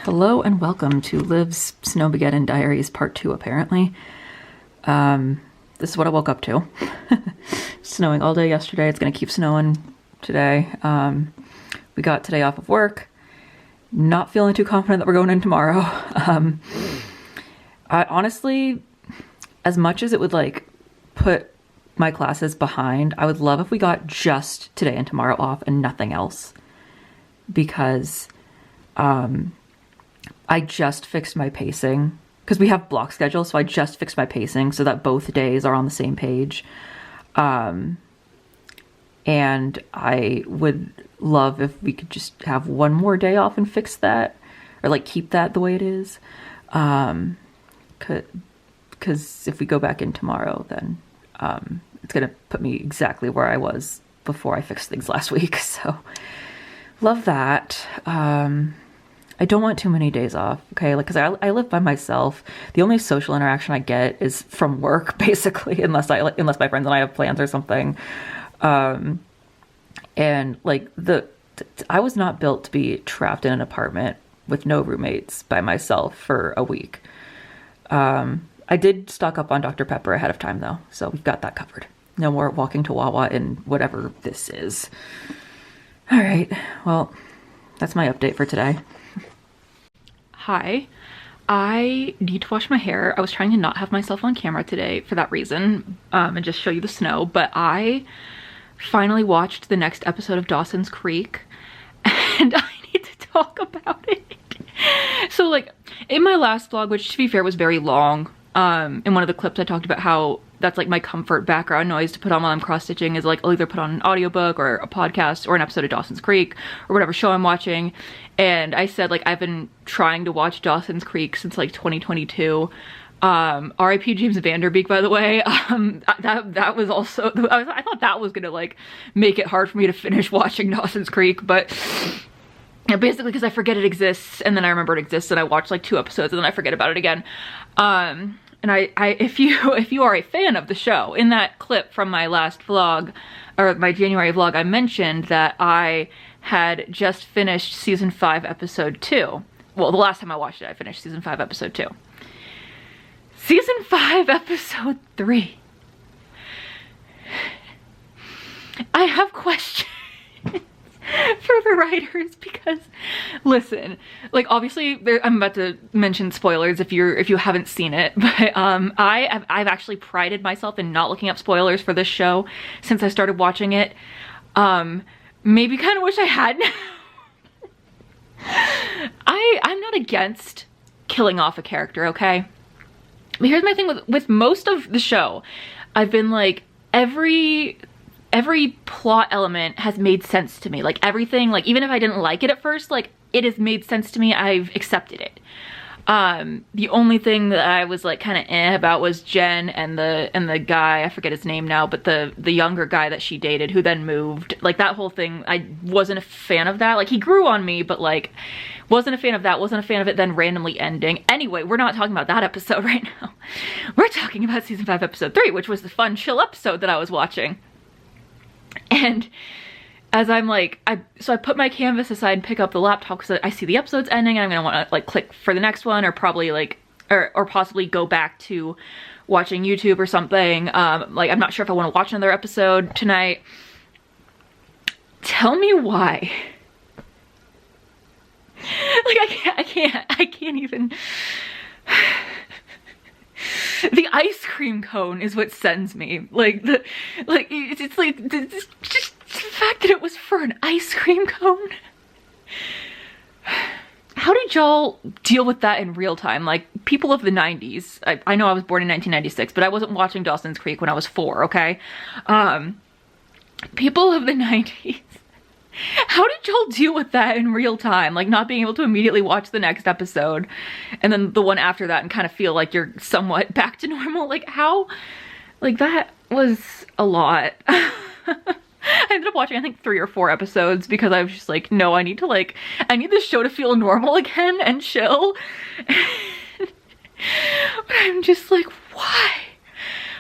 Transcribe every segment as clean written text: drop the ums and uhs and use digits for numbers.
Hello and welcome to Liv's Snowmageddon Diaries Part 2, apparently. This is what I woke up to. Snowing all day yesterday. It's going to keep snowing today. We got today off of work. Not feeling too confident that we're going in tomorrow. I honestly, as much as it would like put my classes behind, I would love if we got just today and tomorrow off and nothing else. Because I just fixed my pacing because we have block schedules. So I just fixed my pacing so that both days are on the same page. And I would love if we could just have one more day off and fix that, or like keep that the way it is. Because if we go back in tomorrow, then it's going to put me exactly where I was before I fixed things last week. So love that. I don't want too many days off, okay? Like, because I live by myself. The only social interaction I get is from work, basically, unless my friends and I have plans or something. And like I was not built to be trapped in an apartment with no roommates by myself for a week. I did stock up on Dr. Pepper ahead of time though, so we've got that covered. No more walking to Wawa in whatever this is. All right, well, that's my update for today. Hi, I need to wash my hair. I was trying to not have myself on camera today for that reason, and just show you the snow, but I finally watched the next episode of Dawson's Creek, and I need to talk about it. So like, in my last vlog, which to be fair was very long, in one of the clips I talked about how that's like my comfort background noise to put on while I'm cross-stitching is like I'll either put on an audiobook or a podcast or an episode of Dawson's Creek or whatever show I'm watching. And I said like I've been trying to watch Dawson's Creek since like 2022. R.I.P. James Vanderbeek, by the way. That was also, I thought that was gonna like make it hard for me to finish watching Dawson's Creek, but yeah, basically because I forget it exists and then I remember it exists and I watch like 2 episodes and then I forget about it again. And if you are a fan of the show, in that clip from my last vlog, or my January vlog, I mentioned that I had just finished season 5, episode 2. Well, the last time I watched it, I finished season 5, episode 2. Season 5, episode 3. I have questions for the writers because, listen, like obviously I'm about to mention spoilers if you haven't seen it, but I've actually prided myself in not looking up spoilers for this show since I started watching it. Maybe kind of wish I hadn't. I'm not against killing off a character, okay? But here's my thing with most of the show. I've been like, every plot element has made sense to me. Like everything, like even if I didn't like it at first, like it has made sense to me. I've accepted it. The only thing that I was like kind of about was Jen and the guy, I forget his name now, but the younger guy that she dated who then moved. Like that whole thing, I wasn't a fan of that. Like he grew on me, but like wasn't a fan of that, wasn't a fan of it then randomly ending. Anyway, we're not talking about that episode right now. We're talking about season 5, episode 3, which was the fun, chill episode that I was watching. And as I'm like, so I put my canvas aside and pick up the laptop because I see the episode's ending and I'm gonna want to like click for the next one or probably like, or possibly go back to watching YouTube or something. Like I'm not sure if I want to watch another episode tonight. Tell me why. Like I can't even. The ice cream cone is what sends me. Like it's like just the fact that it was for an ice cream cone. How did y'all deal with that in real time? Like people of the 90s. I know I was born in 1996, but I wasn't watching Dawson's Creek when I was 4, okay? People of the 90s. How did y'all deal with that in real time? Like not being able to immediately watch the next episode and then the one after that and kind of feel like you're somewhat back to normal. Like how, like that was a lot. I ended up watching I think 3 or 4 episodes because I was just like, no, I need this show to feel normal again and chill. But I'm just like, why?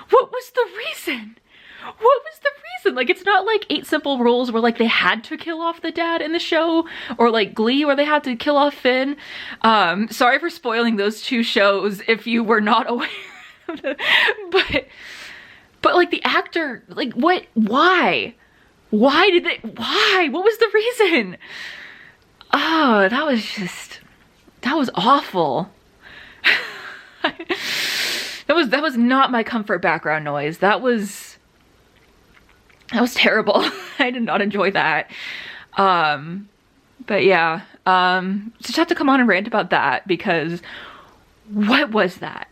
What was the reason? What was the reason. Like, it's not like 8 Simple Rules where like they had to kill off the dad in the show, or like Glee where they had to kill off Finn. Sorry for spoiling those 2 shows if you were not aware of them. But like the actor, like what, why? Why? What was the reason? Oh, that was awful. That was not my comfort background noise. That was terrible. I did not enjoy that. But yeah, just have to come on and rant about that, because what was that?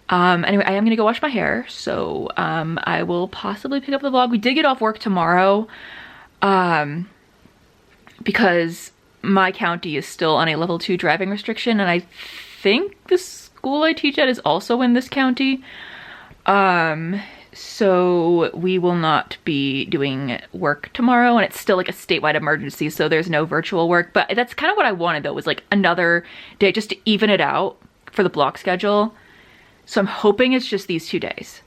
Anyway, I am gonna go wash my hair, so I will possibly pick up the vlog. We did get off work tomorrow, because my county is still on a level 2 driving restriction, and I think the school I teach at is also in this county. So we will not be doing work tomorrow, and it's still like a statewide emergency, so there's no virtual work. But that's kind of what I wanted though, was like another day just to even it out for the block schedule. So I'm hoping it's just these 2 days,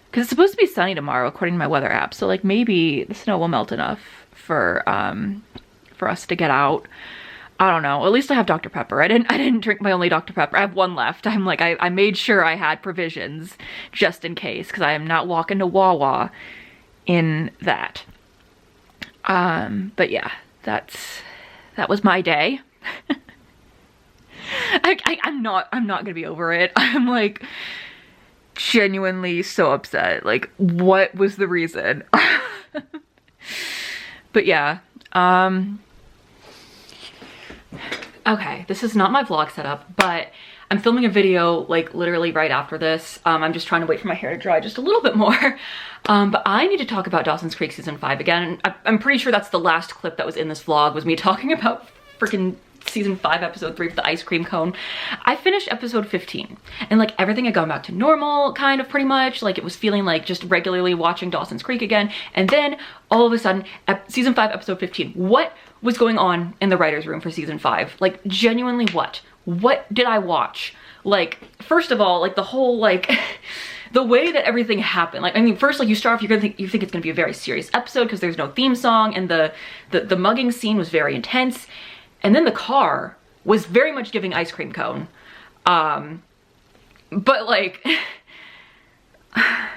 because it's supposed to be sunny tomorrow according to my weather app. So like maybe the snow will melt enough for us to get out. I don't know. At least I have Dr. Pepper. I didn't drink my only Dr. Pepper. I have 1 left. I'm like, I made sure I had provisions just in case, because I am not walking to Wawa in that. But yeah, that was my day. I'm not gonna be over it. I'm like genuinely so upset. Like, what was the reason? But yeah, okay, this is not my vlog setup, but I'm filming a video like literally right after this. I'm just trying to wait for my hair to dry just a little bit more. But I need to talk about Dawson's Creek season 5 again. I'm pretty sure that's the last clip that was in this vlog, was me talking about freaking season 5 episode 3 with the ice cream cone. I finished episode 15, and like everything had gone back to normal, kind of, pretty much. Like, it was feeling like just regularly watching Dawson's Creek again. And then all of a sudden, season 5 episode 15, what was going on in the writer's room for season 5? Like, genuinely, what did I watch? Like, first of all, like the whole like the way that everything happened. Like, I mean, first, like, you start off, you think it's gonna be a very serious episode because there's no theme song, and the mugging scene was very intense. And then the car was very much giving ice cream cone. But like, I'm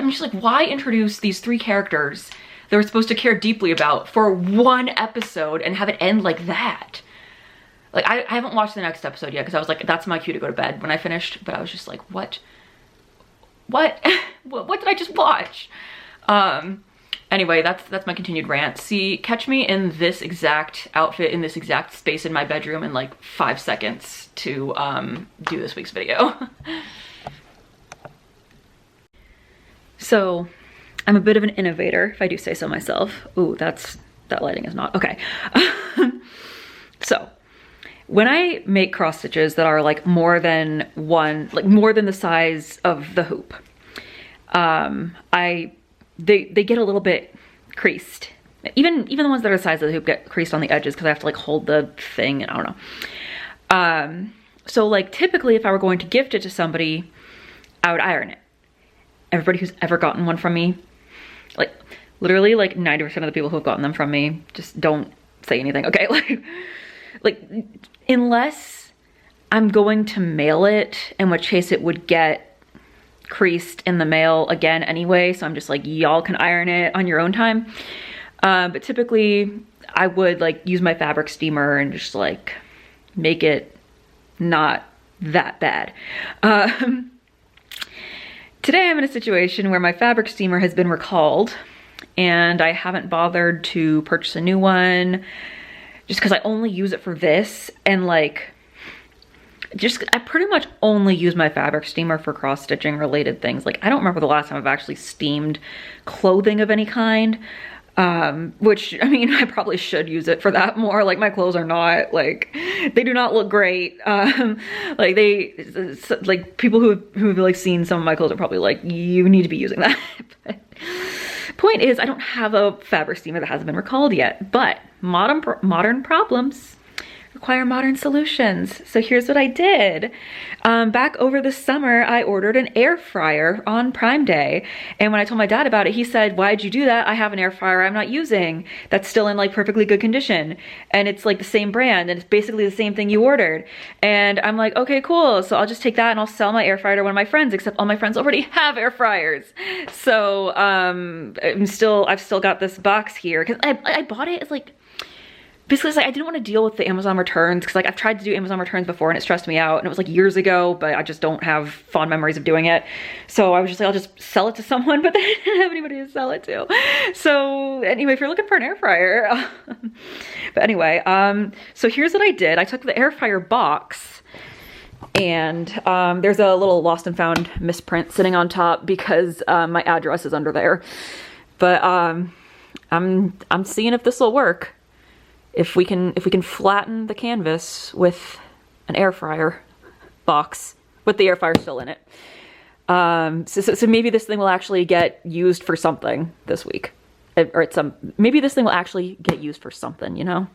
just like, why introduce these 3 characters that we're supposed to care deeply about for 1 episode and have it end like that? Like, I haven't watched the next episode yet, because I was like, that's my cue to go to bed when I finished. But I was just like, what did I just watch? Anyway, that's my continued rant. See, catch me in this exact outfit, in this exact space in my bedroom in like 5 seconds to do this week's video. So, I'm a bit of an innovator, if I do say so myself. Ooh, that lighting is not, okay. So, when I make cross stitches that are like more than the size of the hoop, they get a little bit creased. Even the ones that are the size of the hoop get creased on the edges, because I have to like hold the thing, and I don't know. So like, typically if I were going to gift it to somebody, I would iron it. Everybody who's ever gotten one from me, like literally like 90% of the people who have gotten them from me just don't say anything, okay? Like unless I'm going to mail it, in which case it would get creased in the mail again anyway, so I'm just like, y'all can iron it on your own time. But typically I would like use my fabric steamer and just like make it not that bad. Today I'm in a situation where my fabric steamer has been recalled, and I haven't bothered to purchase a new one just because I only use it for this, and like, I pretty much only use my fabric steamer for cross stitching related things. Like, I don't remember the last time I've actually steamed clothing of any kind, which, I mean, I probably should use it for that more. Like, my clothes are not, like, they do not look great. Like, people who've like seen some of my clothes are probably like, you need to be using that. But point is, I don't have a fabric steamer that hasn't been recalled yet, but modern problems. require modern solutions. So here's what I did. Back over the summer, I ordered an air fryer on Prime Day. And when I told my dad about it, he said, why'd you do that? I have an air fryer I'm not using that's still in like perfectly good condition. And it's like the same brand and it's basically the same thing you ordered. And I'm like, okay, cool. So I'll just take that and I'll sell my air fryer to one of my friends, except all my friends already have air fryers. So I've still got this box here because I bought it. It's like, basically, it's like I didn't want to deal with the Amazon returns because like I've tried to do Amazon returns before and it stressed me out and it was like years ago, but I just don't have fond memories of doing it. So I was just like, I'll just sell it to someone, but then I didn't have anybody to sell it to. So anyway, if you're looking for an air fryer, but anyway, so here's what I did. I took the air fryer box and there's a little lost and found misprint sitting on top because my address is under there. But I'm seeing if this will work. If we can flatten the canvas with an air fryer box with the air fryer still in it. So maybe this thing will actually get used for something this week. Or maybe this thing will actually get used for something, you know?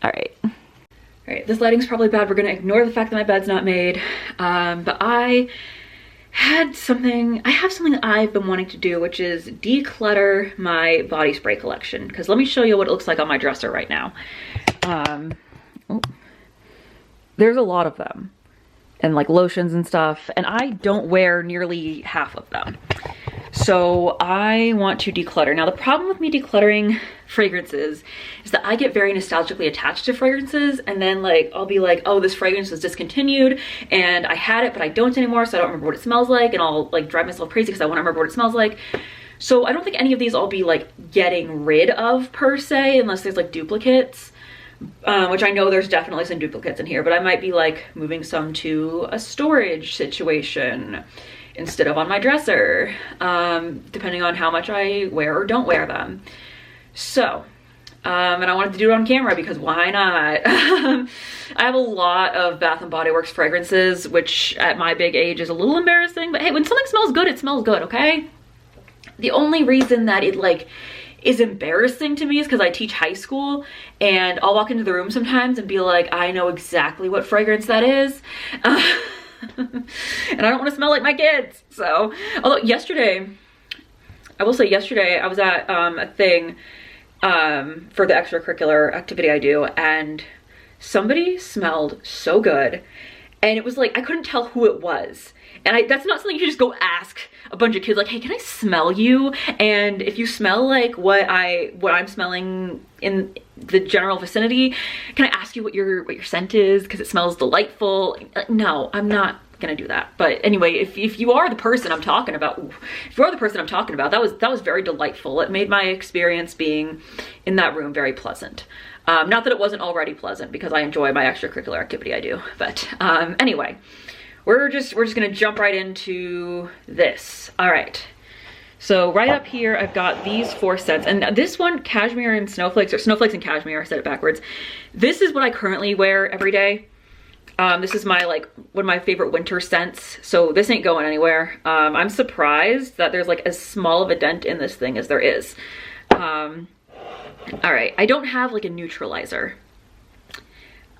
All right, this lighting's probably bad. We're gonna ignore the fact that my bed's not made. But I have something I've been wanting to do, which is declutter my body spray collection. Because let me show you what it looks like on my dresser right now. There's a lot of them and like lotions and stuff, and I don't wear nearly half of them. So I want to declutter. Now the problem with me decluttering fragrances is that I get very nostalgically attached to fragrances, and then like I'll be like, oh, this fragrance was discontinued and I had it but I don't anymore, so I don't remember what it smells like, and I'll like drive myself crazy because I want to remember what it smells like. So I don't think any of these I'll be like getting rid of per se, unless there's like duplicates, which I know there's definitely some duplicates in here, but I might be like moving some to a storage situation instead of on my dresser, depending on how much I wear or don't wear them. So, and I wanted to do it on camera because why not? I have a lot of Bath & Body Works fragrances, which at my big age is a little embarrassing, but hey, when something smells good, it smells good, okay? The only reason that it like is embarrassing to me is because I teach high school and I'll walk into the room sometimes and be like, I know exactly what fragrance that is. And I don't want to smell like my kids. So, although yesterday, I will say yesterday I was at a thing for the extracurricular activity I do, and somebody smelled so good, and it was like I couldn't tell who it was. And that's not something you just go ask a bunch of kids like, hey, can I smell you? And if you smell like what I'm smelling in the general vicinity, can I ask you what your scent is? Because it smells delightful. No, I'm not gonna do that. But anyway, if you are the person I'm talking about, that was very delightful. It made my experience being in that room very pleasant. Not that it wasn't already pleasant, because I enjoy my extracurricular activity I do. But anyway. We're just gonna jump right into this. All right. So right up here, I've got these 4 scents, and this one, cashmere and snowflakes, or snowflakes and cashmere, I said it backwards. This is what I currently wear every day. This is my one of my favorite winter scents. So this ain't going anywhere. I'm surprised that there's like as small of a dent in this thing as there is. All right, I don't have like a neutralizer,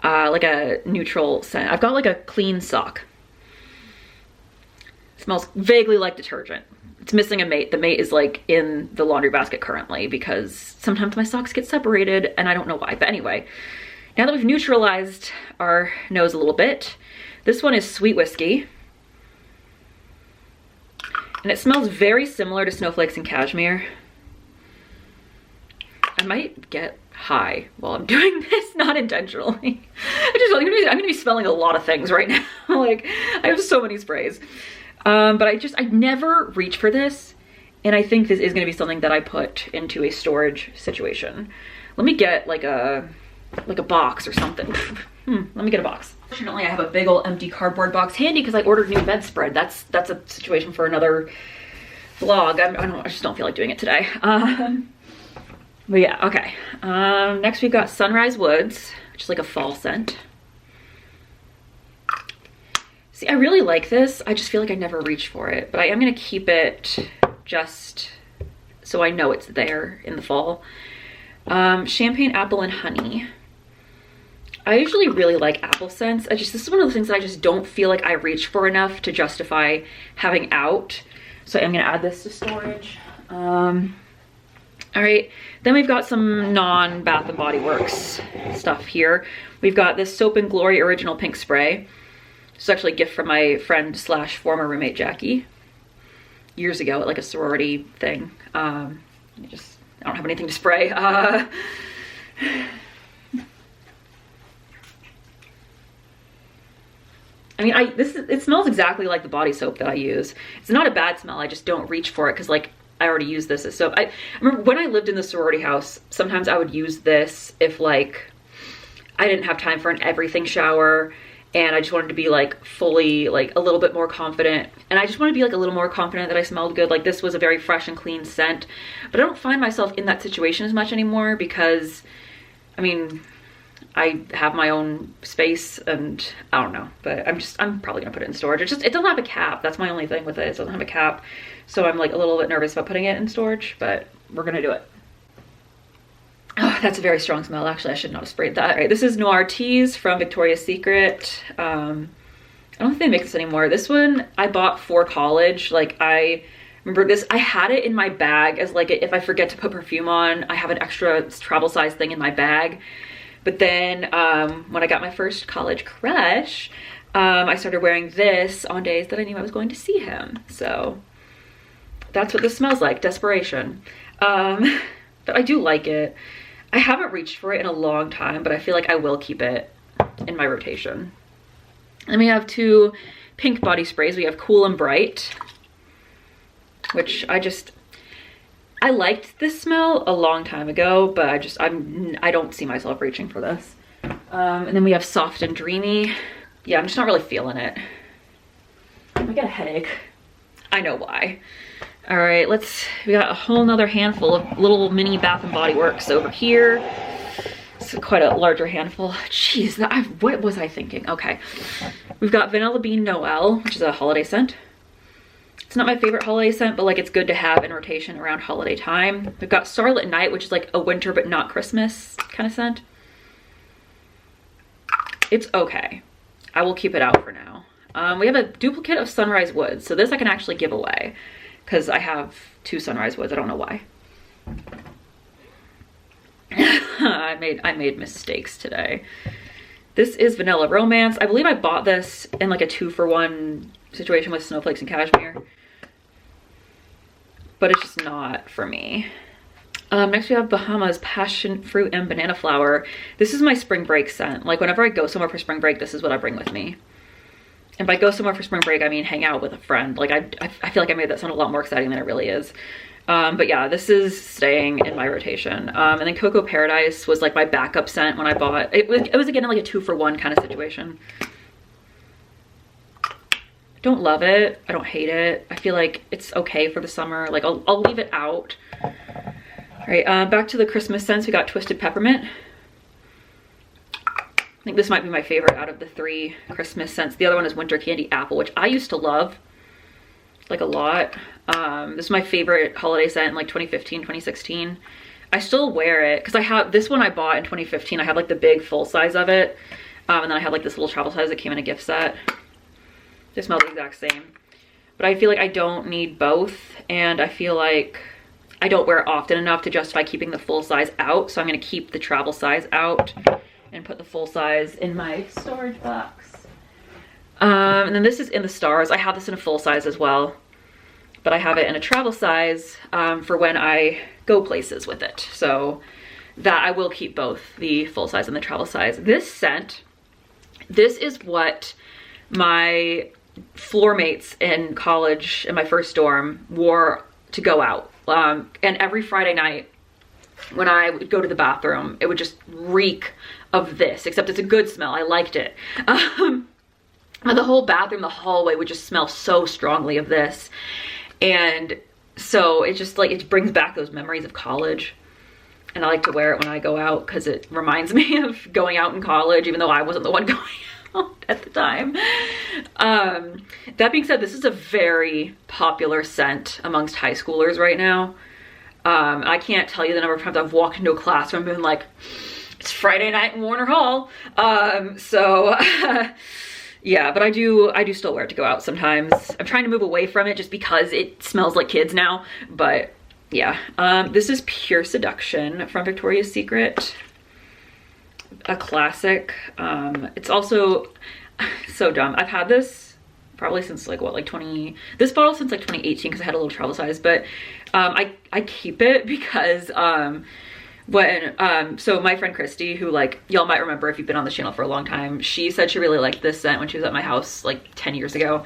like a neutral scent. I've got like a clean sock. Smells vaguely like detergent. It's missing a mate. The mate is like in the laundry basket currently because sometimes my socks get separated and I don't know why. But anyway, now that we've neutralized our nose a little bit, this one is Sweet Whiskey. And it smells very similar to snowflakes and cashmere. I might get high while I'm doing this, not intentionally. I'm gonna be smelling a lot of things right now. Like, I have so many sprays. But I never reach for this, and I think this is going to be something that I put into a storage situation. Let me get like a box or something. Let me get a box. Fortunately, I have a big old empty cardboard box handy because I ordered new bedspread. That's a situation for another vlog. I just don't feel like doing it today. But yeah, okay. Next we've got Sunrise Woods, which is like a fall scent. See, I really like this. I just feel like I never reach for it, but I am gonna keep it just so I know it's there in the fall. Champagne Apple and Honey. I usually really like apple scents. This is one of the things that I just don't feel like I reach for enough to justify having out. So I'm gonna add this to storage. All right, then we've got some non-Bath and Body Works stuff here. We've got this Soap and Glory Original Pink Spray. It's actually a gift from my friend slash former roommate, Jackie, years ago at like a sorority thing. I don't have anything to spray. I mean, it smells exactly like the body soap that I use. It's not a bad smell, I just don't reach for it because like I already use this as soap. I remember when I lived in the sorority house, sometimes I would use this if like I didn't have time for an everything shower and I just wanted to be like fully like a little bit more confident, and I just wanted to be like a little more confident that I smelled good. Like this was a very fresh and clean scent, but I don't find myself in that situation as much anymore because I mean I have my own space and I don't know, but I'm probably gonna put it in storage. It doesn't have a cap. That's my only thing with it. It doesn't have a cap. So I'm like a little bit nervous about putting it in storage, but we're gonna do it. Oh, that's a very strong smell. Actually, I should not have sprayed that. All right, this is Noir Teas from Victoria's Secret. I don't think they make this anymore. This one I bought for college. Like I remember this, I had it in my bag as like, if I forget to put perfume on, I have an extra travel size thing in my bag. But then when I got my first college crush, I started wearing this on days that I knew I was going to see him. So that's what this smells like, desperation. But I do like it. I haven't reached for it in a long time, but I feel like I will keep it in my rotation. Then we have two pink body sprays. We have Cool and Bright, which I liked this smell a long time ago, but I don't see myself reaching for this. And then we have Soft and Dreamy. Yeah, I'm just not really feeling it. I get a headache. I know why. All right, we got a whole nother handful of little mini Bath and Body Works over here. It's quite a larger handful. Jeez, what was I thinking? Okay, we've got Vanilla Bean Noel, which is a holiday scent. It's not my favorite holiday scent, but like it's good to have in rotation around holiday time. We've got Starlit Night, which is like a winter but not Christmas kind of scent. It's okay. I will keep it out for now. We have a duplicate of Sunrise Woods. So this I can actually give away because I have two Sunrise Woods. I don't know why. I made mistakes today. This is Vanilla Romance. I believe I bought this in like a 2-for-1 situation with Snowflakes and Cashmere, but it's just not for me. Next we have Bahamas Passion Fruit and Banana Flower. This is my spring break scent. Like whenever I go somewhere for spring break, this is what I bring with me. And by go somewhere for spring break, I mean hang out with a friend. Like I feel like I made that sound a lot more exciting than it really is. But yeah, this is staying in my rotation. And then Cocoa Paradise was like my backup scent when I bought it. It was again like a 2-for-1 kind of situation. Don't love it. I don't hate it. I feel like it's okay for the summer. Like I'll leave it out. All right, back to the Christmas scents. We got Twisted Peppermint. I think this might be my favorite out of the 3 Christmas scents. The other one is Winter Candy Apple, which I used to love like a lot. This is my favorite holiday scent in like 2015, 2016. I still wear it because I have this one I bought in 2015. I have like the big full size of it. And then I have like this little travel size that came in a gift set. They smell the exact same. But I feel like I don't need both. And I feel like I don't wear it often enough to justify keeping the full size out. So I'm going to keep the travel size out and put the full size in my storage box. And then this is In the Stars. I have this in a full size as well, but I have it in a travel size for when I go places with it. So that I will keep both the full size and the travel size. This scent, this is what my floor mates in college in my first dorm wore to go out. And every Friday night when I would go to the bathroom, it would just reek of this, except it's a good smell. I liked it. The whole bathroom, the hallway would just smell so strongly of this. And so it just like, it brings back those memories of college. And I like to wear it when I go out because it reminds me of going out in college, even though I wasn't the one going out at the time. That being said, this is a very popular scent amongst high schoolers right now. I can't tell you the number of times I've walked into a classroom and been like, it's Friday night in Warner Hall. So yeah, but I do still wear it to go out sometimes. I'm trying to move away from it just because it smells like kids now, but yeah. This is Pure Seduction from Victoria's Secret. A classic. It's also so dumb. I've had this probably since like what, like this bottle since like 2018 because I had a little travel size, but I keep it because so my friend Christy, who like y'all might remember if you've been on the channel for a long time, she said she really liked this scent when she was at my house like 10 years ago.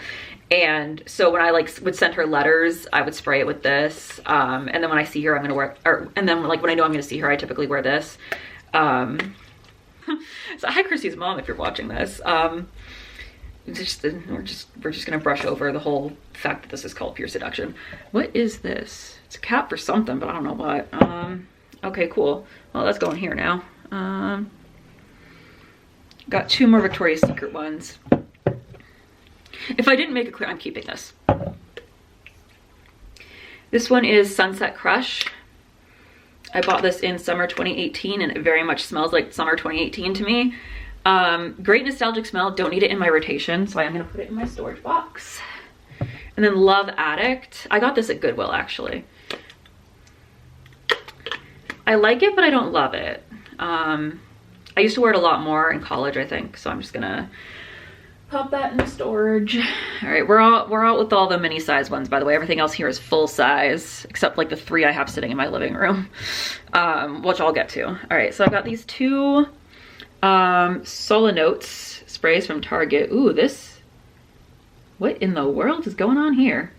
And so when I like would send her letters, I would spray it with this. And then when I see her, I'm gonna wear, and then like when I know I'm gonna see her, I typically wear this. So hi Christy's mom, if you're watching this. We're just gonna brush over the whole fact that this is called Pure Seduction. What is this? It's a cap for something, but I don't know what. Okay, cool. Well, that's going here now. Got 2 more Victoria's Secret ones. If I didn't make it clear, I'm keeping this. This one is Sunset Crush. I bought this in summer 2018 and it very much smells like summer 2018 to me. Great nostalgic smell, don't need it in my rotation, so I'm gonna put it in my storage box. And then Love Addict. I got this at Goodwill actually. I like it, but I don't love it. I used to wear it a lot more in college, I think, so I'm just gonna pop that in the storage. All right, we're out with all the mini size ones, by the way. Everything else here is full size, except like the 3 I have sitting in my living room, which I'll get to. All right, so I've got these 2 Solo Notes sprays from Target. Ooh, what in the world is going on here?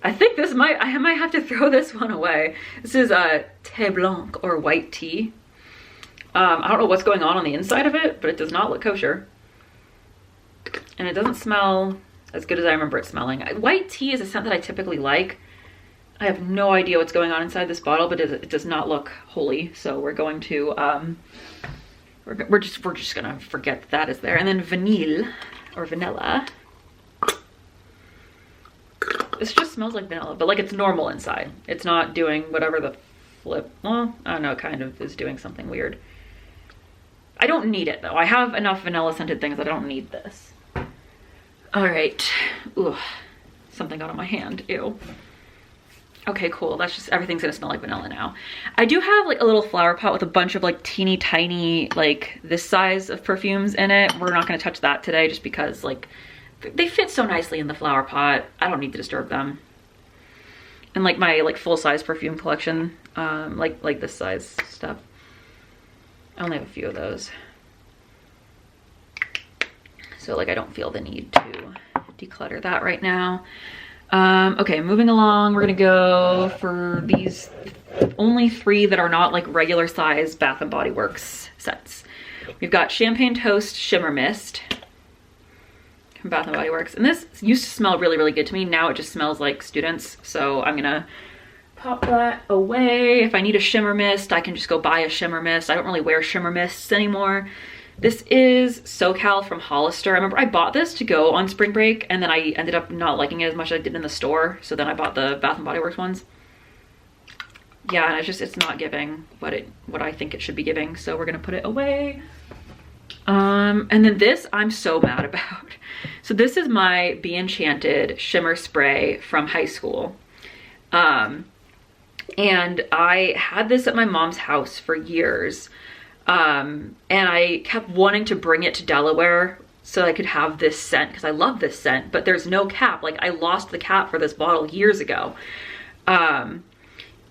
I think I might have to throw this one away. This is a Thé Blanc, or white tea. I don't know what's going on the inside of it, but it does not look kosher. And it doesn't smell as good as I remember it smelling. White tea is a scent that I typically like. I have no idea what's going on inside this bottle, but it does not look holy. So we're going to, we're just gonna forget that is there. And then vanilla. This just smells like vanilla, but like it's normal inside. It's not doing whatever the flip, well, I don't know, it kind of is doing something weird. I don't need it though. I have enough vanilla scented things that I don't need this. All right. Ooh, something got on my hand, ew. Okay, cool, that's just, everything's gonna smell like vanilla now. I do have like a little flower pot with a bunch of like teeny tiny, like this size of perfumes in it. We're not gonna touch that today just because like, they fit so nicely in the flower pot. I don't need to disturb them. And like my like full-size perfume collection, like this size stuff. I only have a few of those. So like I don't feel the need to declutter that right now. Okay, moving along, we're gonna go for these only 3 that are not like regular size Bath and Body Works sets. We've got Champagne Toast Shimmer Mist from Bath and Body Works, and this used to smell really, really good to me. Now it just smells like Students, so I'm gonna pop that away. If I need a shimmer mist, I can just go buy a shimmer mist. I don't really wear shimmer mists anymore. This is SoCal from Hollister. I remember I bought this to go on spring break, and then I ended up not liking it as much as I did in the store, so then I bought the Bath and Body Works ones. Yeah, and it's not giving what I think it should be giving, so we're gonna put it away. And then this I'm so mad about. So this is my Be Enchanted shimmer spray from high school. And I had this at my mom's house for years. And I kept wanting to bring it to Delaware so I could have this scent because I love this scent, but there's no cap. Like I lost the cap for this bottle years ago.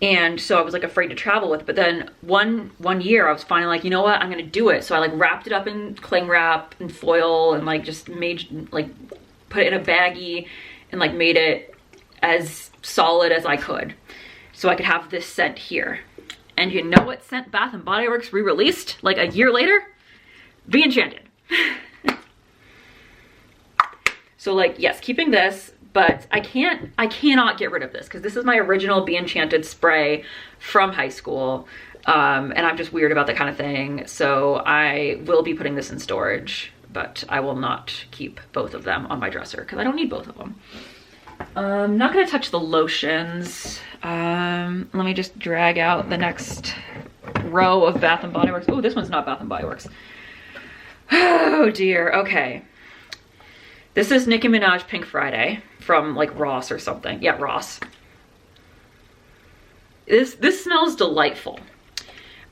And so I was like afraid to travel with it. But then one year I was finally like, you know what, I'm gonna do it. So I like wrapped it up in cling wrap and foil and like just made like put it in a baggie and like made it as solid as I could so I could have this scent here. And you know what scent Bath and Body Works re-released like a year later? Be Enchanted. So like, yes, keeping this, but I cannot get rid of this because this is my original Be Enchanted spray from high school. And I'm just weird about that kind of thing. So I will be putting this in storage, but I will not keep both of them on my dresser because I don't need both of them. I'm not gonna touch the lotions. Let me just drag out the next row of Bath and Body Works. Oh, this one's not Bath and Body Works. Oh dear, okay. This is Nicki Minaj Pink Friday from like Ross or something. Yeah, Ross. This smells delightful.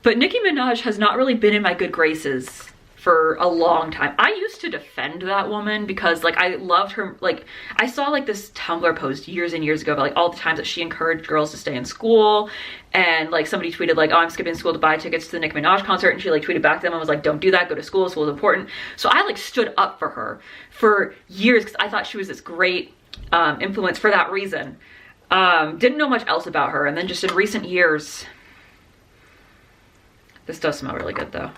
But Nicki Minaj has not really been in my good graces for a long time. I used to defend that woman because like I loved her. Like I saw like this Tumblr post years and years ago about like all the times that she encouraged girls to stay in school, and like somebody tweeted like, oh, I'm skipping school to buy tickets to the Nicki Minaj concert, and she like tweeted back to them and was like, don't do that, go to school, school is important. So I like stood up for her for years because I thought she was this great influence for that reason. Didn't know much else about her, and then just in recent years, this does smell really good though.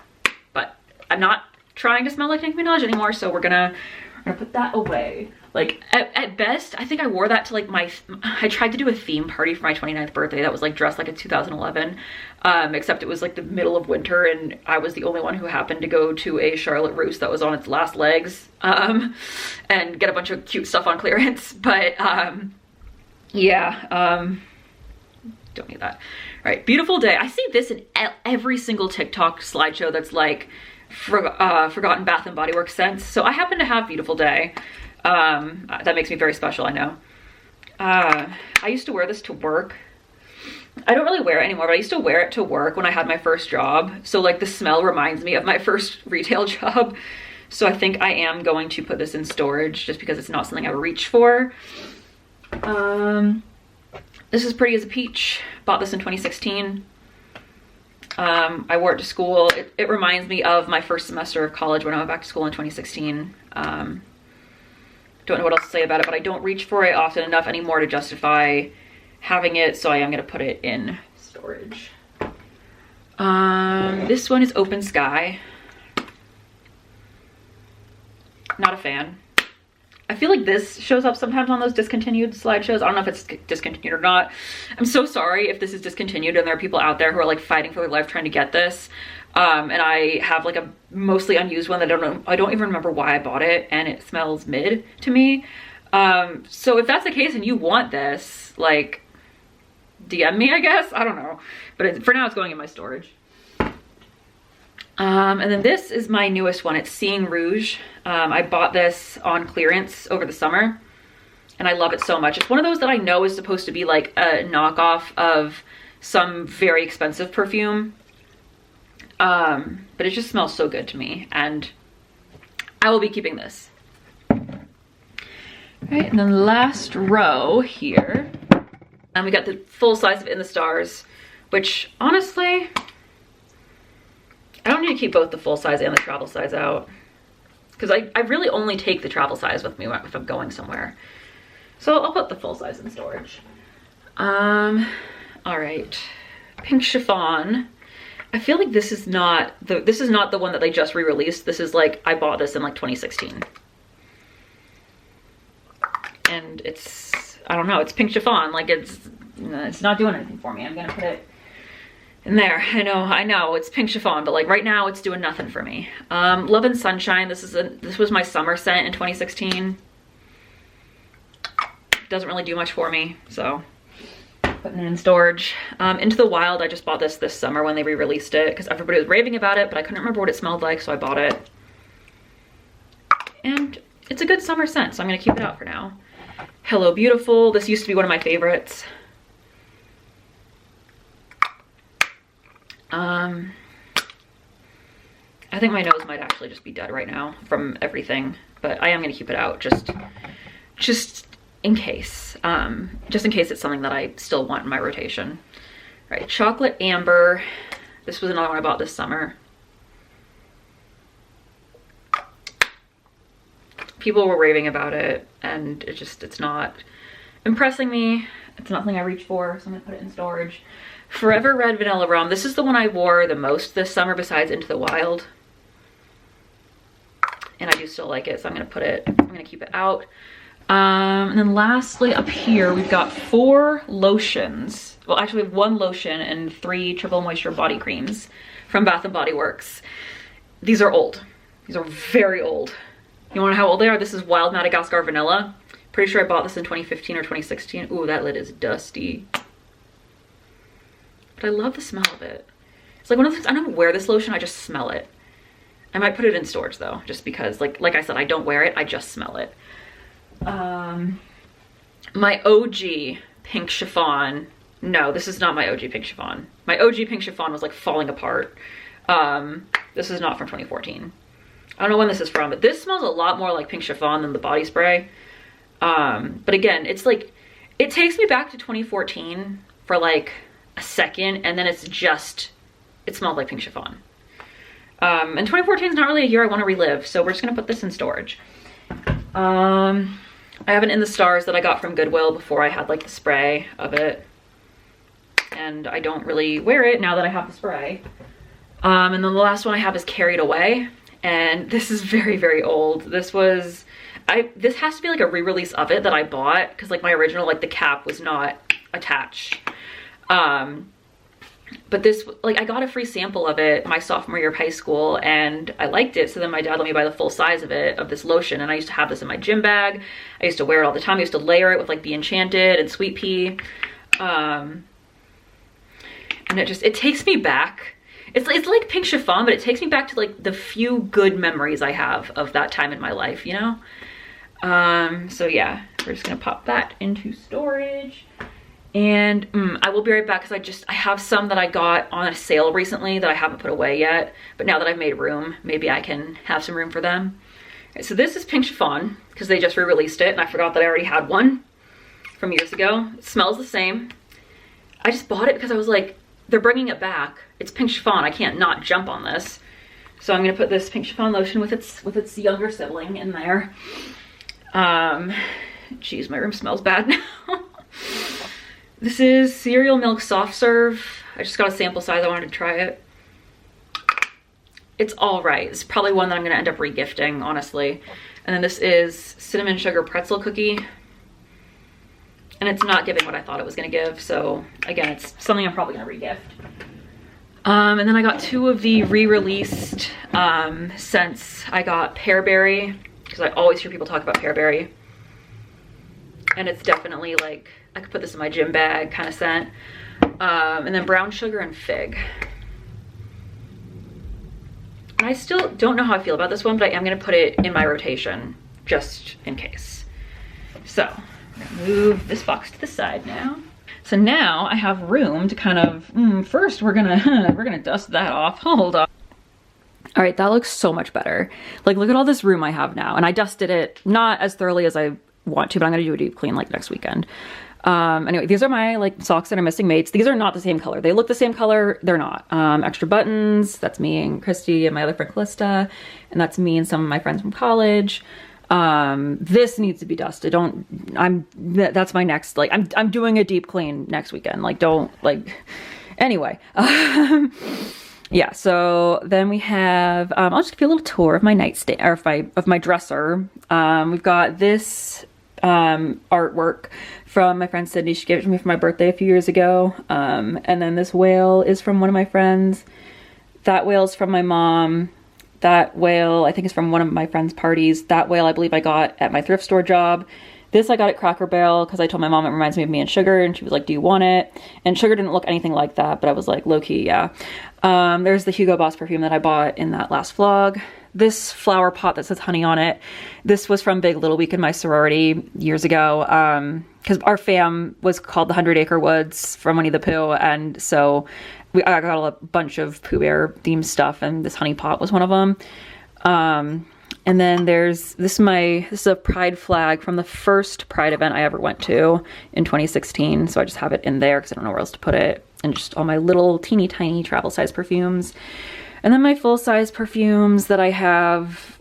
But I'm not trying to smell like Nicki Minaj anymore, so we're gonna put that away. Like at best, I think I wore that to like I tried to do a theme party for my 29th birthday that was like dressed like a 2011, except it was like the middle of winter and I was the only one who happened to go to a Charlotte Russe that was on its last legs, and get a bunch of cute stuff on clearance. But yeah, don't need that. All right, beautiful day. I see this in every single TikTok slideshow that's like forgotten Bath and Body Works scents. So I happen to have beautiful day. That makes me very special, I know. I used to wear this to work. I don't really wear it anymore, but I used to wear it to work when I had my first job. So like the smell reminds me of my first retail job. So I think I am going to put this in storage just because it's not something I reach for. This is Pretty as a Peach. Bought this in 2016. I wore it to school. It reminds me of my first semester of college when I went back to school in 2016. Don't know what else to say about it, but I don't reach for it often enough anymore to justify having it, so I am gonna put it in storage. This one is Open Sky. Not a fan. I feel like this shows up sometimes on those discontinued slideshows. I don't know if it's discontinued or not. I'm so sorry if this is discontinued and there are people out there who are like fighting for their life trying to get this. And I have like a mostly unused one that I don't even remember why I bought it, and it smells mid to me. So if that's the case and you want this, like DM me, I guess. I don't know. But for now it's going in my storage. And then this is my newest one. It's Seeing Rouge. I bought this on clearance over the summer and I love it so much. It's one of those that I know is supposed to be like a knockoff of some very expensive perfume. But it just smells so good to me and I will be keeping this. All right, and then last row here. And we got the full size of In the Stars, which honestly, I don't need to keep both the full size and the travel size out because I really only take the travel size with me if I'm going somewhere. So I'll put the full size in storage. All right, Pink Chiffon. I feel like this is not the one that they just re-released. This is like, I bought this in like 2016. And it's, I don't know, it's Pink Chiffon. Like it's not doing anything for me. I'm gonna put it in there. I know, it's Pink Chiffon, but like right now it's doing nothing for me. Love and Sunshine. This was my summer scent in 2016. Doesn't really do much for me, so putting it in storage. Into the Wild, I just bought this summer when they re-released it because everybody was raving about it, but I couldn't remember what it smelled like, so I bought it. And it's a good summer scent, so I'm gonna keep it out for now. Hello Beautiful. This used to be one of my favorites. I think my nose might actually just be dead right now from everything, but I am gonna keep it out just in case. Just in case it's something that I still want in my rotation. All right, Chocolate Amber. This was another one I bought this summer. People were raving about it and it's not impressing me. It's not something I reach for, so I'm gonna put it in storage. Forever Red Vanilla Rum. This is the one I wore the most this summer besides Into the Wild. And I do still like it, so I'm gonna keep it out. And then lastly up here, we've got 4 lotions. Well, actually we have 1 lotion and 3 triple moisture body creams from Bath and Body Works. These are old. These are very old. You wanna know how old they are? This is Wild Madagascar Vanilla. Pretty sure I bought this in 2015 or 2016. Ooh, that lid is dusty. But I love the smell of it. It's like one of the things, I don't wear this lotion, I just smell it. I might put it in storage though, just because like I said, I don't wear it, I just smell it. My OG pink chiffon. No, this is not my OG pink chiffon. My OG pink chiffon was like falling apart. This is not from 2014. I don't know when this is from, but this smells a lot more like pink chiffon than the body spray. But again, it's like, it takes me back to 2014 for like a second, and then it's just, it smells like pink chiffon. And 2014 is not really a year I want to relive, so we're just gonna put this in storage. I have an In the Stars that I got from Goodwill before I had like the spray of it, and I don't really wear it now that I have the spray. And then the last one I have is Carried Away, and this is very, very old. This was, this has to be like a re-release of it that I bought, because like my original, like the cap was not attached. But this, like, I got a free sample of it my sophomore year of high school, and I liked it. So then my dad let me buy the full size of it, of this lotion. And I used to have this in my gym bag. I used to wear it all the time. I used to layer it with like Be Enchanted and Sweet Pea. And it takes me back. It's like pink chiffon, but it takes me back to like the few good memories I have of that time in my life, you know? So yeah, we're just gonna pop that into storage. And I will be right back, because I have some that I got on a sale recently that I haven't put away yet. But now that I've made room, maybe I can have some room for them. Okay, so this is pink chiffon, because they just re-released it, and I forgot that I already had one from years ago. It smells the same. I just bought it because I was like, they're bringing it back. It's pink chiffon. I can't not jump on this. So I'm gonna put this pink chiffon lotion with its younger sibling in there. Geez, my room smells bad now. This is cereal milk soft serve. I just got a sample size, I wanted to try it. It's all right. It's probably one that I'm gonna end up regifting, honestly. And then this is cinnamon sugar pretzel cookie. And it's not giving what I thought it was gonna give. So again, it's something I'm probably gonna regift. And then I got two of the re-released scents. I got Pearberry, because I always hear people talk about Pearberry. And it's definitely like, I could put this in my gym bag kind of scent. And then Brown Sugar and Fig. And I still don't know how I feel about this one, but I am gonna put it in my rotation just in case. So I'm gonna move this box to the side now. So now I have room to kind of, first we're gonna dust that off. Hold on. All right, that looks so much better. Like, look at all this room I have now. And I dusted it not as thoroughly as I want to, but I'm gonna do a deep clean like next weekend. Anyway, these are my like socks that are missing mates. These are not the same color. They look the same color, they're not. Extra buttons, that's me and Christy and my other friend Callista, and that's me and some of my friends from college. This needs to be dusted. That's my next, like, I'm doing a deep clean next weekend. Like, anyway. Yeah, so then we have, I'll just give you a little tour of my nightstand, or of my dresser. We've got this artwork from my friend Sydney. She gave it to me for my birthday a few years ago. And then this whale is from one of my friends. That whale's from my mom. That whale, I think, is from one of my friend's parties. That whale, I believe I got at my thrift store job. This I got at Cracker Barrel because I told my mom it reminds me of me and Sugar, and she was like, do you want it? And Sugar didn't look anything like that, but I was like, low-key, yeah. There's the Hugo Boss perfume that I bought in that last vlog. This flower pot that says honey on it. This was from Big Little Week in my sorority years ago. Because our fam was called the 100 Acre Woods from Winnie the Pooh. And so I got a bunch of Pooh Bear themed stuff, and this honey pot was one of them. And then this is a pride flag from the first pride event I ever went to in 2016. So I just have it in there because I don't know where else to put it. And just all my little teeny tiny travel size perfumes. And then my full size perfumes that I have,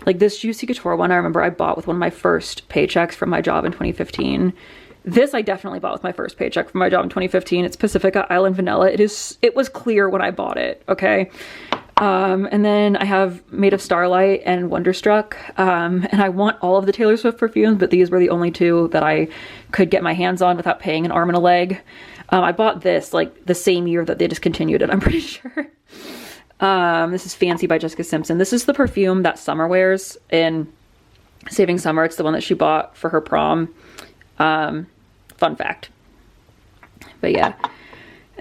like this Juicy Couture one I remember I bought with one of my first paychecks from my job in 2015. This I definitely bought with my first paycheck from my job in 2015. It's Pacifica Island Vanilla. It was clear when I bought it, okay? And then I have Made of Starlight and Wonderstruck. And I want all of the Taylor Swift perfumes, but these were the only two that I could get my hands on without paying an arm and a leg. I bought this like the same year that they discontinued it, I'm pretty sure. This is Fancy by Jessica Simpson. This is the perfume that Summer wears in Saving Summer. It's the one that she bought for her prom. Fun fact. But yeah.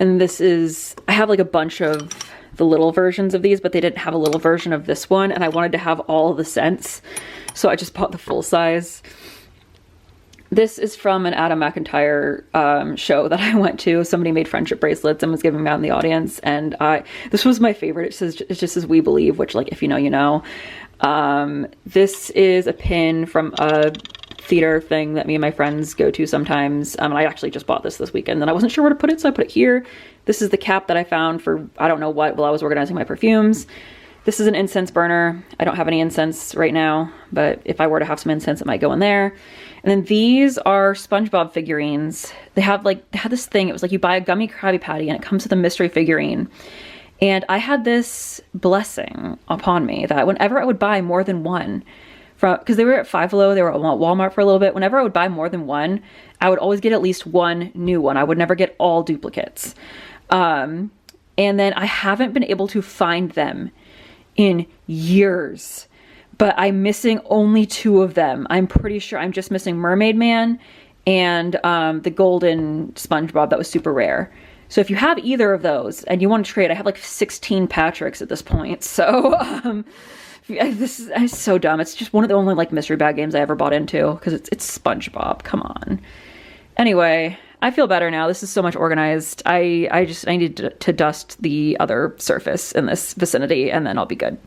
And this is, I have like a bunch of the little versions of these, but they didn't have a little version of this one, and I wanted to have all the scents, so I just bought the full size. This is from an Adam McIntyre show that I went to. Somebody made friendship bracelets and was giving them out in the audience, and this was my favorite. It just says "We Believe," which, like, if you know, you know. This is a pin from a theater thing that me and my friends go to sometimes. And I actually just bought this weekend, and I wasn't sure where to put it, so I put it here. This is the cap that I found for I don't know what while I was organizing my perfumes. This is an incense burner. I don't have any incense right now, but if I were to have some incense, it might go in there. And then these are SpongeBob figurines. They had this thing, it was like you buy a gummy Krabby Patty and it comes with a mystery figurine. And I had this blessing upon me that whenever I would buy more than one, because they were at Five Below, they were at Walmart for a little bit, whenever I would buy more than one, I would always get at least one new one. I would never get all duplicates. And then I haven't been able to find them in years, but I'm missing only 2 of them. I'm pretty sure I'm just missing Mermaid Man and the golden SpongeBob that was super rare. So if you have either of those and you want to trade, I have like 16 Patricks at this point. So this is so dumb. It's just one of the only like mystery bag games I ever bought into because it's SpongeBob. Come on. Anyway, I feel better now. This is so much organized. I need to dust the other surface in this vicinity and then I'll be good.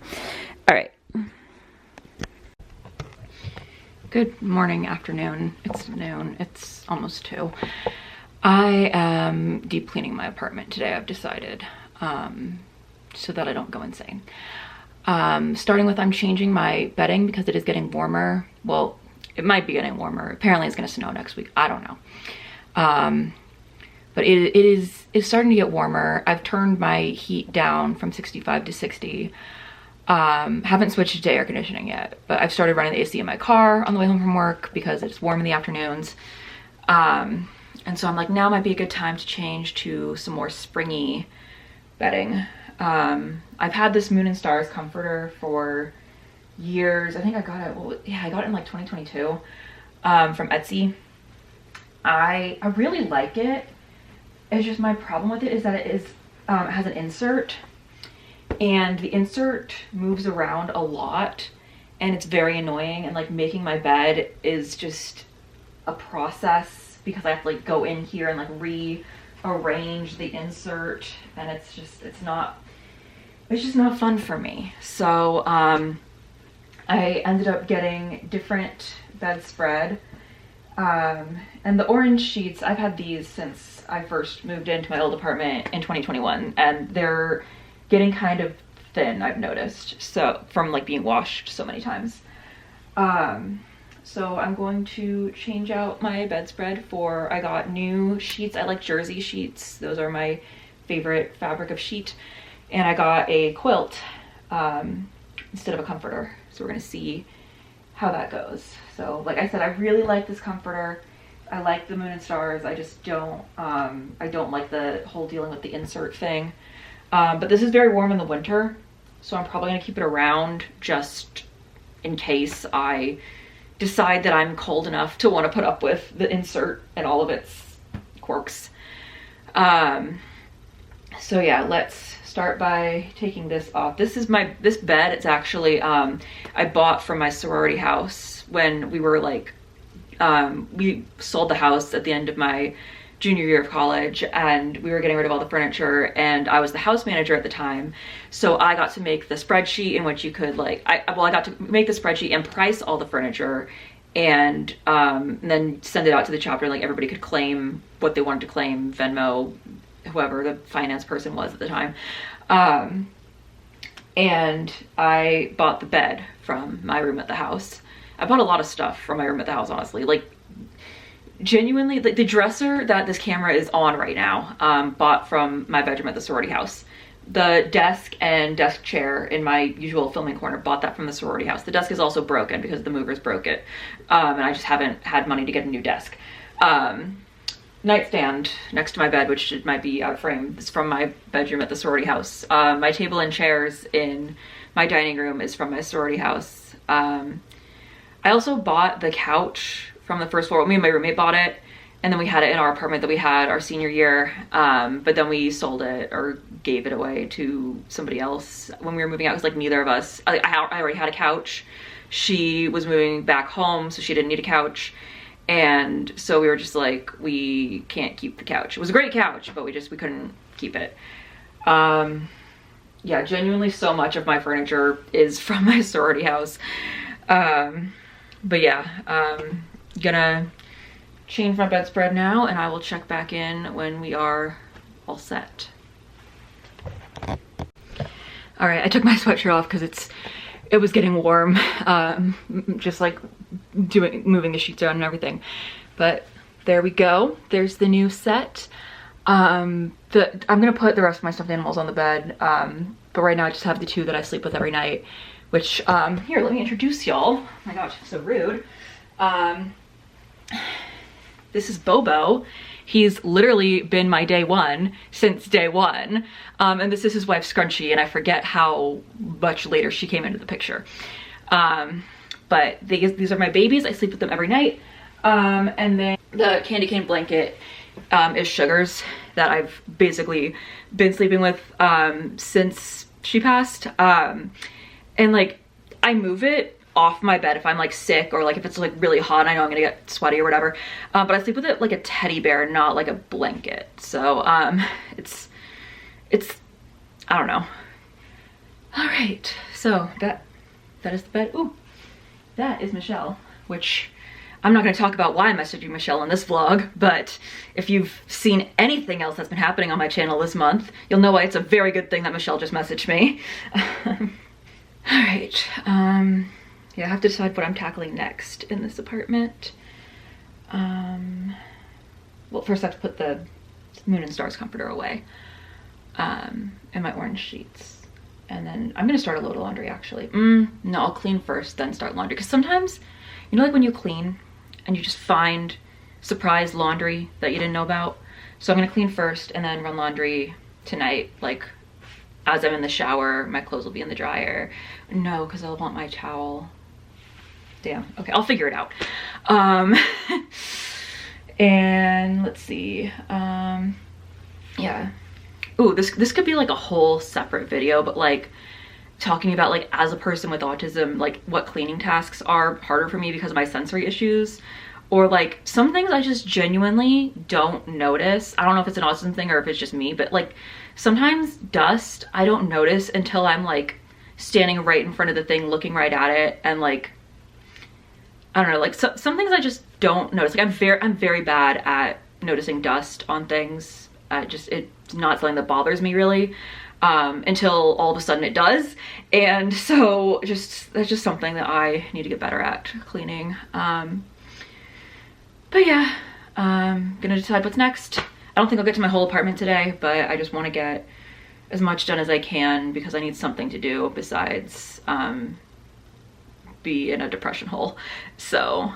All right. Good morning, afternoon. It's noon. It's almost 2. I am deep cleaning my apartment today, I've decided, so that I don't go insane. Starting with I'm changing my bedding because it is getting warmer. Well, it might be getting warmer. Apparently it's going to snow next week. I don't know. But it's starting to get warmer. I've turned my heat down from 65 to 60. Haven't switched to air conditioning yet, but I've started running the AC in my car on the way home from work because it's warm in the afternoons. And so I'm like, now might be a good time to change to some more springy bedding. I've had this Moon and Stars comforter for years. I think I got it, well, yeah, I got it in like 2022 from Etsy. I really like it. It's just my problem with it is that it has an insert, and the insert moves around a lot, and it's very annoying, and like making my bed is just a process because I have to like go in here and like rearrange the insert, and it's just not fun for me. So I ended up getting different bedspread. And the orange sheets, I've had these since I first moved into my old apartment in 2021, and they're getting kind of thin, I've noticed, so from like being washed so many times. So I'm going to change out my bedspread I got new sheets. I like jersey sheets. Those are my favorite fabric of sheet. And I got a quilt instead of a comforter. So we're gonna see how that goes. So like I said, I really like this comforter. I like the Moon and Stars. I just don't, I don't like the whole dealing with the insert thing. But this is very warm in the winter, so I'm probably gonna keep it around just in case I decide that I'm cold enough to want to put up with the insert and all of its quirks. So yeah, let's start by taking this off. This bed, it's actually, I bought from my sorority house when we were like, we sold the house at the end of my junior year of college, and we were getting rid of all the furniture, and I was the house manager at the time, so I got to make the spreadsheet in which you could like, I got to make the spreadsheet and price all the furniture, and then send it out to the chapter, like everybody could claim what they wanted to claim, Venmo, whoever the finance person was at the time. And I bought the bed from my room at the house. I bought a lot of stuff from my room at the house, honestly. Like, genuinely, like the dresser that this camera is on right now, bought from my bedroom at the sorority house. The desk and desk chair in my usual filming corner, bought that from the sorority house. The desk is also broken because the movers broke it, and I just haven't had money to get a new desk. Nightstand next to my bed, which it might be out of frame, is from my bedroom at the sorority house. My table and chairs in my dining room is from my sorority house. I also bought the couch from the first floor. Me and my roommate bought it, And then we had it in our apartment that we had our senior year, but then we sold it or gave it away to somebody else when we were moving out, because like neither of us, I already had a couch. She was moving back home, so she didn't need a couch. And so we were just like, we can't keep the couch. It was a great couch, but we couldn't keep it. Yeah, genuinely so much of my furniture is from my sorority house. But yeah, gonna change my bedspread now, and I will check back in when we are all set. All right, I took my sweatshirt off because it was getting warm, just like moving the sheets around and everything. But there we go. There's the new set. I'm gonna put the rest of my stuffed animals on the bed, but right now I just have the two that I sleep with every night, which, here, let me introduce y'all. Oh my gosh, so rude. This is Bobo. He's literally been my day one since day one. And this is his wife Scrunchy, and I forget how much later she came into the picture. But these are my babies. I sleep with them every night. And then the candy cane blanket is Sugar's, that I've basically been sleeping with since she passed. And like, I move it off my bed if I'm like sick, or like if it's like really hot and I know I'm gonna get sweaty or whatever, but I sleep with it like a teddy bear, not like a blanket. So it's I don't know. All right, so that is the bed. Ooh, that is Michelle, which I'm not going to talk about why I'm messaging Michelle in this vlog, but if you've seen anything else that's been happening on my channel this month, you'll know why it's a very good thing that Michelle just messaged me. All right, yeah, I have to decide what I'm tackling next in this apartment. Well, first I have to put the Moon and Stars comforter away, and my orange sheets. And then I'm gonna start a load of laundry actually. No, I'll clean first, then start laundry. Because sometimes, you know, like when you clean and you just find surprise laundry that you didn't know about. So I'm gonna clean first and then run laundry tonight. Like as I'm in the shower, my clothes will be in the dryer. No, because I'll want my towel. Damn, okay, I'll figure it out. And let's see, yeah. Ooh, this could be like a whole separate video, but like talking about like as a person with autism, like what cleaning tasks are harder for me because of my sensory issues, or like some things I just genuinely don't notice. I don't know if it's an autism thing or if it's just me, but like sometimes dust I don't notice until I'm like standing right in front of the thing looking right at it, and like I don't know, like some things I just don't notice. Like I'm very bad at noticing dust on things. It's not something that bothers me really, until all of a sudden it does. And so that's just something that I need to get better at, cleaning. But yeah, I'm gonna decide what's next. I don't think I'll get to my whole apartment today, but I just want to get as much done as I can because I need something to do besides be in a depression hole. So